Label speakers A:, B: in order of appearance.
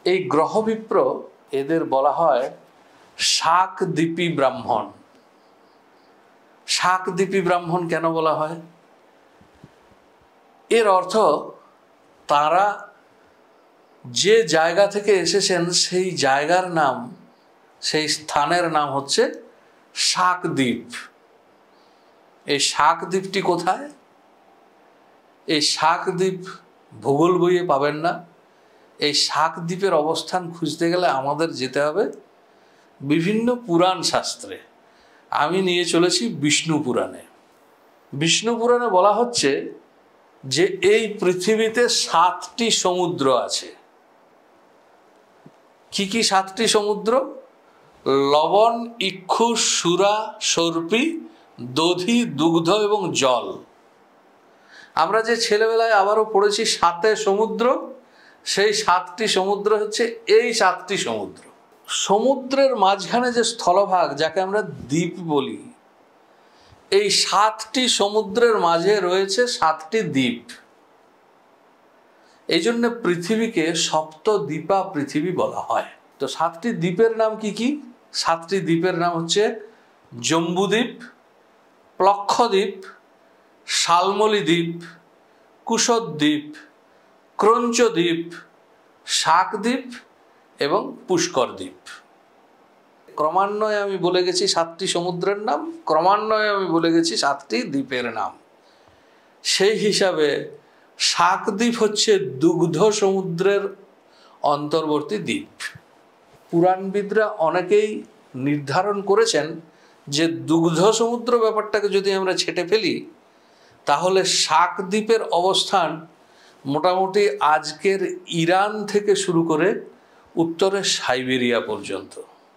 A: এই গ্রহবিপ্র এদের বলা হয় শাকদ্বীপী ব্রাহ্মণ। শাকদ্বীপী ব্রাহ্মণ কেন বলা হয়? এর অর্থ তারা যে জায়গা থেকে এসেছেন সেই জায়গার নাম, সেই স্থানের নাম হচ্ছে শাকদ্বীপ। এই শাকদ্বীপটি কোথায়? এই শাকদ্বীপ ভূগোল বইয়ে পাবেন না। এই শাকদ্বীপের অবস্থান খুঁজতে গেলে আমাদের যেতে হবে বিভিন্ন পুরাণ শাস্ত্রে। আমি নিয়ে চলেছি বিষ্ণু পুরাণে। বিষ্ণু পুরাণে বলা হচ্ছে যে এই পৃথিবীতে 7টি সমুদ্র আছে। কি কি 7টি সমুদ্র? লবণ, ইক্ষু, সুরা, সর্পি, দধি, দুগ্ধ এবং জল। আমরা যে ছেলেবেলায় আবারও পড়েছি 7 সমুদ্র, সেই 7টি সমুদ্র হচ্ছে এই 7টি সমুদ্র। সমুদ্রের মাঝখানে যে স্থলভাগ, যাকে আমরা দ্বীপ বলি, এই 7টি সমুদ্রের মাঝে রয়েছে 7টি দ্বীপ। এই জন্য পৃথিবীকে সপ্তদ্বীপা পৃথিবী বলা হয়। তো 7টি দ্বীপের নাম কি কি? 7টি দ্বীপের নাম হচ্ছে জম্বুদ্বীপ, প্লক্ষদ্বীপ, শালমলী দ্বীপ, কুশদ্বীপ, ক্রঞ্চদ্বীপ, শাকদ্বীপ এবং পুষ্কর দ্বীপ। ক্রমান্বয়ে আমি বলে গেছি 7টি সমুদ্রের নাম, ক্রমান্বয়ে আমি বলে গেছি 7টি দ্বীপের নাম। সেই হিসাবে শাকদ্বীপ হচ্ছে দুগ্ধ সমুদ্রের অন্তর্বর্তী দ্বীপ। পুরাণবিদরা অনেকেই নির্ধারণ করেছেন যে দুগ্ধ সমুদ্র ব্যাপারটাকে যদি আমরা ছেঁটে ফেলি, তাহলে শাকদ্বীপের অবস্থান মোটামুটি আজকের ইরান থেকে শুরু করে উত্তরের সাইবেরিয়া পর্যন্ত।